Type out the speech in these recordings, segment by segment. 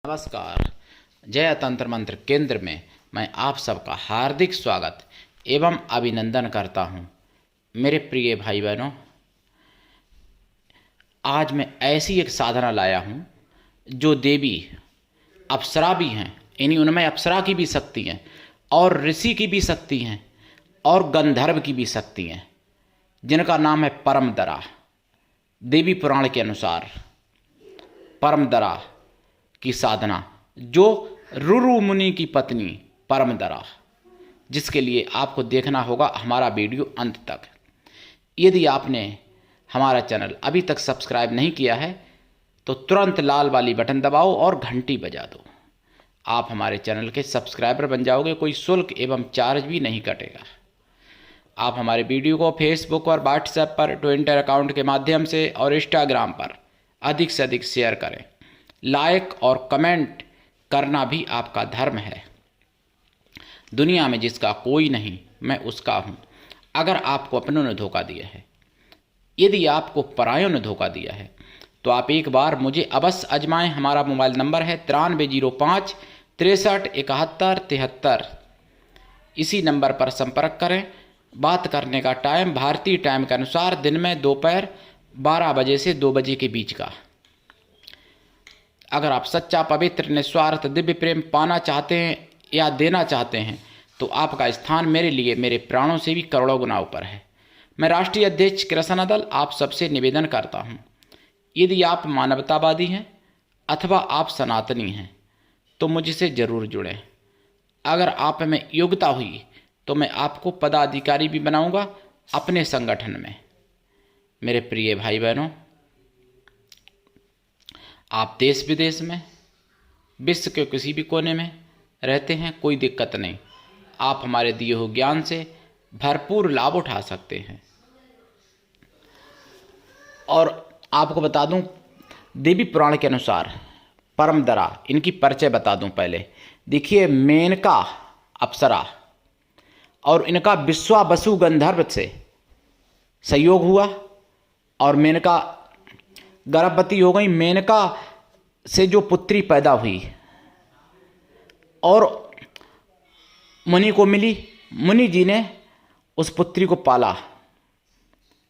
नमस्कार। जय तंत्र मंत्र केंद्र में मैं आप सबका हार्दिक स्वागत एवं अभिनंदन करता हूं। मेरे प्रिय भाई बहनों, आज मैं ऐसी एक साधना लाया हूं जो देवी अप्सरा भी हैं, यानी उनमें अप्सरा की भी शक्ति हैं और ऋषि की भी शक्ति हैं और गंधर्व की भी शक्ति हैं, जिनका नाम है परमदरा। देवी पुराण के अनुसार परमदरा की साधना, जो रुरु मुनि की पत्नी परमदरा, जिसके लिए आपको देखना होगा हमारा वीडियो अंत तक। यदि आपने हमारा चैनल अभी तक सब्सक्राइब नहीं किया है तो तुरंत लाल वाली बटन दबाओ और घंटी बजा दो। आप हमारे चैनल के सब्सक्राइबर बन जाओगे, कोई शुल्क एवं चार्ज भी नहीं कटेगा। आप हमारे वीडियो को फेसबुक और व्हाट्सएप पर, ट्विटर अकाउंट के माध्यम से और इंस्टाग्राम पर अधिक से अधिक शेयर करें। लाइक और कमेंट करना भी आपका धर्म है। दुनिया में जिसका कोई नहीं, मैं उसका हूँ। अगर आपको अपनों ने धोखा दिया है, यदि आपको परायों ने धोखा दिया है, तो आप एक बार मुझे अवश्य आजमाएं। हमारा मोबाइल नंबर है 9305 63 71 73। इसी नंबर पर संपर्क करें। बात करने का टाइम भारतीय टाइम के अनुसार दिन में दोपहर 12 बजे से 2 बजे के बीच का। अगर आप सच्चा, पवित्र, निस्वार्थ दिव्य प्रेम पाना चाहते हैं या देना चाहते हैं तो आपका स्थान मेरे लिए मेरे प्राणों से भी करोड़ों गुना ऊपर है। मैं राष्ट्रीय अध्यक्ष कृष्ण दल आप सबसे निवेदन करता हूं, यदि आप मानवतावादी हैं अथवा आप सनातनी हैं तो मुझसे ज़रूर जुड़ें। अगर आप में योग्यता हुई तो मैं आपको पदाधिकारी भी बनाऊंगा अपने संगठन में। मेरे प्रिय भाई बहनों, आप देश विदेश में, विश्व के किसी भी कोने में रहते हैं, कोई दिक्कत नहीं। आप हमारे दिए हुए ज्ञान से भरपूर लाभ उठा सकते हैं। और आपको बता दूं, देवी पुराण के अनुसार परमदरा, इनकी परिचय बता दूं पहले। देखिए, मेनका अप्सरा और इनका विश्वावसु गंधर्व से संयोग हुआ और मेनका गर्भवती हो गई। मेनका से जो पुत्री पैदा हुई और मुनि को मिली, मुनि जी ने उस पुत्री को पाला,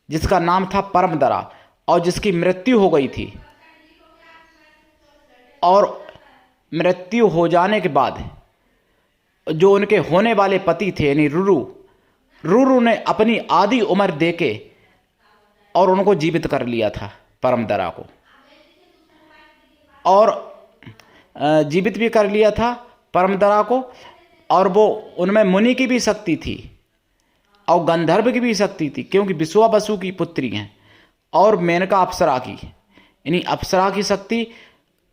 जिसका नाम था परमदरा, और जिसकी मृत्यु हो गई थी। और मृत्यु हो जाने के बाद जो उनके होने वाले पति थे, यानी रुरु ने अपनी आधी उम्र देके और उनको जीवित कर लिया था, परमदरा को, और जीवित भी कर लिया था परमदरा को। और वो उनमें मुनि की भी शक्ति थी और गंधर्व की भी शक्ति थी, क्योंकि विश्वावसु की पुत्री हैं, और मेनका अप्सरा की, यानी अप्सरा की शक्ति,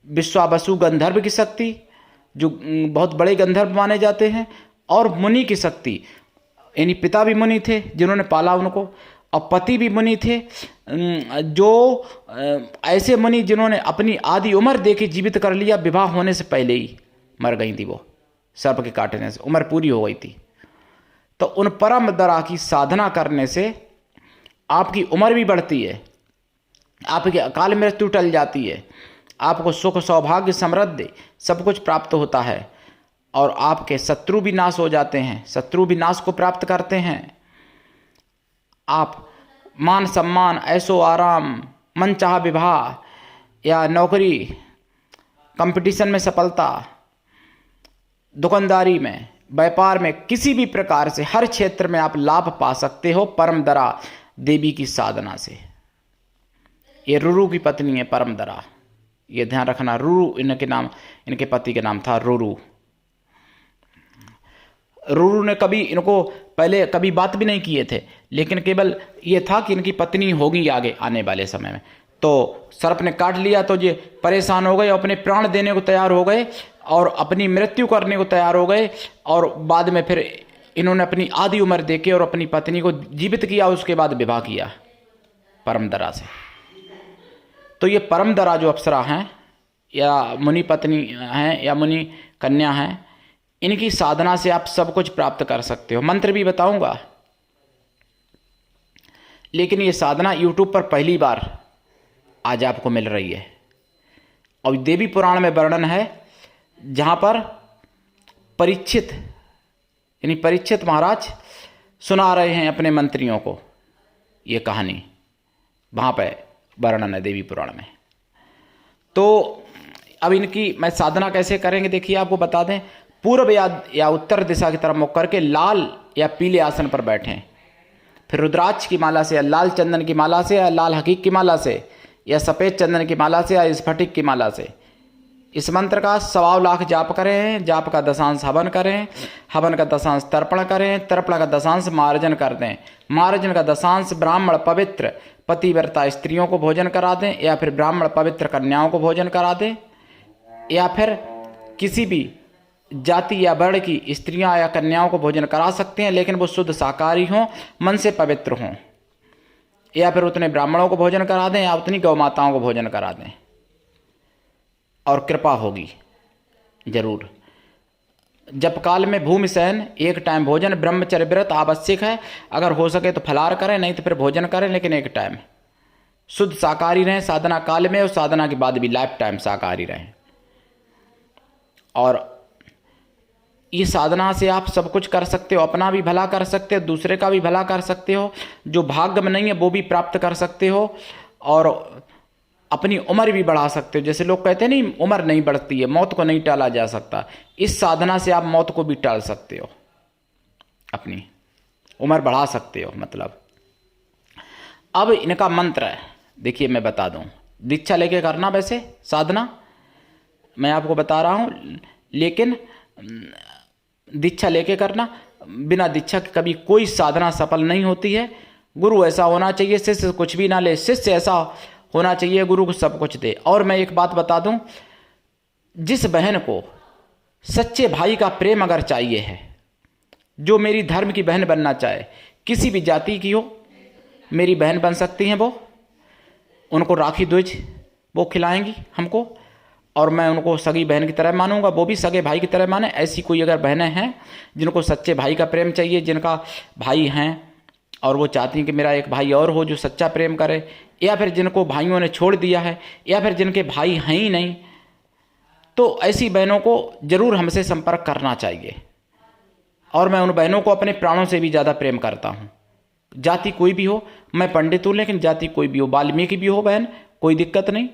विश्वावसु गंधर्व की शक्ति, जो बहुत बड़े गंधर्व माने जाते हैं, और मुनि की शक्ति, यानी पिता भी मुनि थे जिन्होंने पाला उनको, और पति भी मुनि थे, जो ऐसे मुनि जिन्होंने अपनी आधी उम्र देके जीवित कर लिया। विवाह होने से पहले ही मर गई थी वो, सर्प के काटने से उम्र पूरी हो गई थी। तो उन परमदरा की साधना करने से आपकी उम्र भी बढ़ती है, आपकी अकाल मृत्यु टल जाती है, आपको सुख, सौभाग्य, समृद्धि सब कुछ प्राप्त होता है, और आपके शत्रु भी नाश हो जाते हैं, शत्रु भी नाश को प्राप्त करते हैं। आप मान सम्मान, ऐशो आराम, मनचाहा विवाह या नौकरी, कंपटीशन में सफलता, दुकानदारी में, व्यापार में, किसी भी प्रकार से हर क्षेत्र में आप लाभ पा सकते हो परमदरा देवी की साधना से। ये रुरु की पत्नी है परमदरा, ये ध्यान रखना। रुरु इनके नाम, इनके पति के नाम था रुरु। रुरु ने कभी इनको पहले कभी बात भी नहीं किए थे, लेकिन केवल ये था कि इनकी पत्नी होगी आगे आने वाले समय में। तो सर्प ने काट लिया तो ये परेशान हो गए, अपने प्राण देने को तैयार हो गए और अपनी मृत्यु करने को तैयार हो गए। और बाद में फिर इन्होंने अपनी आधी उम्र देके और अपनी पत्नी को जीवित किया, उसके बाद विवाह किया परमदरा से। तो ये परमदरा जो अप्सरा हैं या मुनि पत्नी हैं या मुनि कन्या हैं, इनकी साधना से आप सब कुछ प्राप्त कर सकते हो। मंत्र भी बताऊंगा, लेकिन ये साधना YouTube पर पहली बार आज आपको मिल रही है। और देवी पुराण में वर्णन है जहाँ पर परीक्षित यानी परीक्षित महाराज सुना रहे हैं अपने मंत्रियों को ये कहानी, वहाँ पे वर्णन है देवी पुराण में। तो अब इनकी मैं साधना कैसे करेंगे देखिए, आपको बता दें, पूर्व या उत्तर दिशा की तरफ मुख करके लाल या पीले आसन पर बैठें, फिर रुद्राक्ष की माला से या लाल चंदन की माला से या लाल हकीक की माला से या सफ़ेद चंदन की माला से या स्फटिक की माला से इस मंत्र का 125 लाख जाप करें। जाप का दशांश हवन करें, हवन का दशांश तर्पण करें, तर्पण का दशांश मार्जन कर दें, मार्जन का दशांश ब्राह्मण पवित्र पतिव्रता स्त्रियों को भोजन करा दें, या फिर ब्राह्मण पवित्र कन्याओं को भोजन करा दें, या फिर किसी भी जाति या वर्ण की स्त्रियां या कन्याओं को भोजन करा सकते हैं, लेकिन वो शुद्ध शाकाहारी हों, मन से पवित्र हों, या फिर उतने ब्राह्मणों को भोजन करा दें या उतनी गौ माताओं को भोजन करा दें, और कृपा होगी जरूर। जप काल में भूमि शयन, एक टाइम भोजन, ब्रह्मचर्य व्रत आवश्यक है। अगर हो सके तो फलाहार करें, नहीं तो फिर भोजन करें, लेकिन एक टाइम शुद्ध शाकाहारी रहें साधना काल में, और साधना के बाद भी लाइफ टाइम शाकाहारी रहें। और ये साधना से आप सब कुछ कर सकते हो, अपना भी भला कर सकते हो, दूसरे का भी भला कर सकते हो, जो भाग्य में नहीं है वो भी प्राप्त कर सकते हो, और अपनी उम्र भी बढ़ा सकते हो। जैसे लोग कहते हैं नहीं, उम्र नहीं बढ़ती है, मौत को नहीं टाला जा सकता, इस साधना से आप मौत को भी टाल सकते हो, अपनी उम्र बढ़ा सकते हो। मतलब अब इनका मंत्र है, देखिए मैं बता दूं, दीक्षा लेके करना, वैसे साधना मैं आपको बता रहा हूं, लेकिन दीक्षा लेके करना, बिना दीक्षा के कभी कोई साधना सफल नहीं होती है। गुरु ऐसा होना चाहिए, शिष्य कुछ भी ना ले, शिष्य ऐसा होना चाहिए गुरु को सब कुछ दे। और मैं एक बात बता दूं, जिस बहन को सच्चे भाई का प्रेम अगर चाहिए है, जो मेरी धर्म की बहन बनना चाहे, किसी भी जाति की हो, मेरी बहन बन सकती हैं। वो उनको राखी ध्वज वो खिलाएंगी हमको, और मैं उनको सगी बहन की तरह मानूंगा, वो भी सगे भाई की तरह माने। ऐसी कोई अगर बहनें हैं जिनको सच्चे भाई का प्रेम चाहिए, जिनका भाई हैं और वो चाहती हैं कि मेरा एक भाई और हो जो सच्चा प्रेम करे, या फिर जिनको भाइयों ने छोड़ दिया है, या फिर जिनके भाई हैं ही नहीं, तो ऐसी बहनों को जरूर हमसे संपर्क करना चाहिए। और मैं उन बहनों को अपने प्राणों से भी ज़्यादा प्रेम करता हूँ। जाति कोई भी हो, मैं पंडित हूँ, लेकिन जाति कोई भी हो, वाल्मीकि भी हो बहन, कोई दिक्कत नहीं,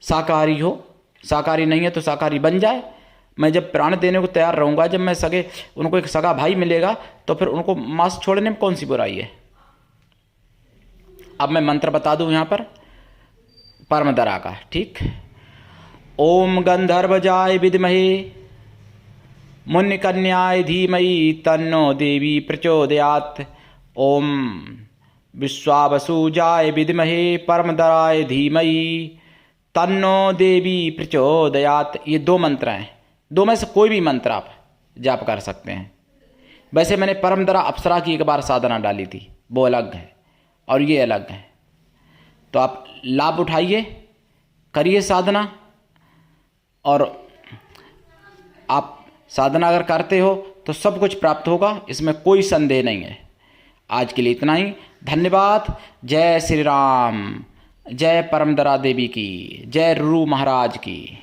शाकाहारी हो, शाकाहारी नहीं है तो शाकाहारी बन जाए। मैं जब प्राण देने को तैयार रहूँगा, जब मैं सगे उनको एक सगा भाई मिलेगा, तो फिर उनको मांस छोड़ने में कौन सी बुराई है। अब मैं मंत्र बता दूं यहाँ पर परमदरा का, ठीक। ओम गंधर्वजाय विद्महे मुन्निकन्याय धीमहि तन्नो देवी प्रचोदयात्। ओम विश्वावसुजाय विद्महे परमदराय धीमहि तन्नो देवी प्रचोदयात्। ये 2 मंत्र हैं, 2 में से कोई भी मंत्र आप जाप कर सकते हैं। वैसे मैंने परमदरा अप्सरा की एक बार साधना डाली थी, वो अलग है और ये अलग है। तो आप लाभ उठाइए, करिए साधना, और आप साधना अगर करते हो तो सब कुछ प्राप्त होगा, इसमें कोई संदेह नहीं है। आज के लिए इतना ही, धन्यवाद। जय श्री राम, जय परमदरा देवी की, जय रुरु महाराज की।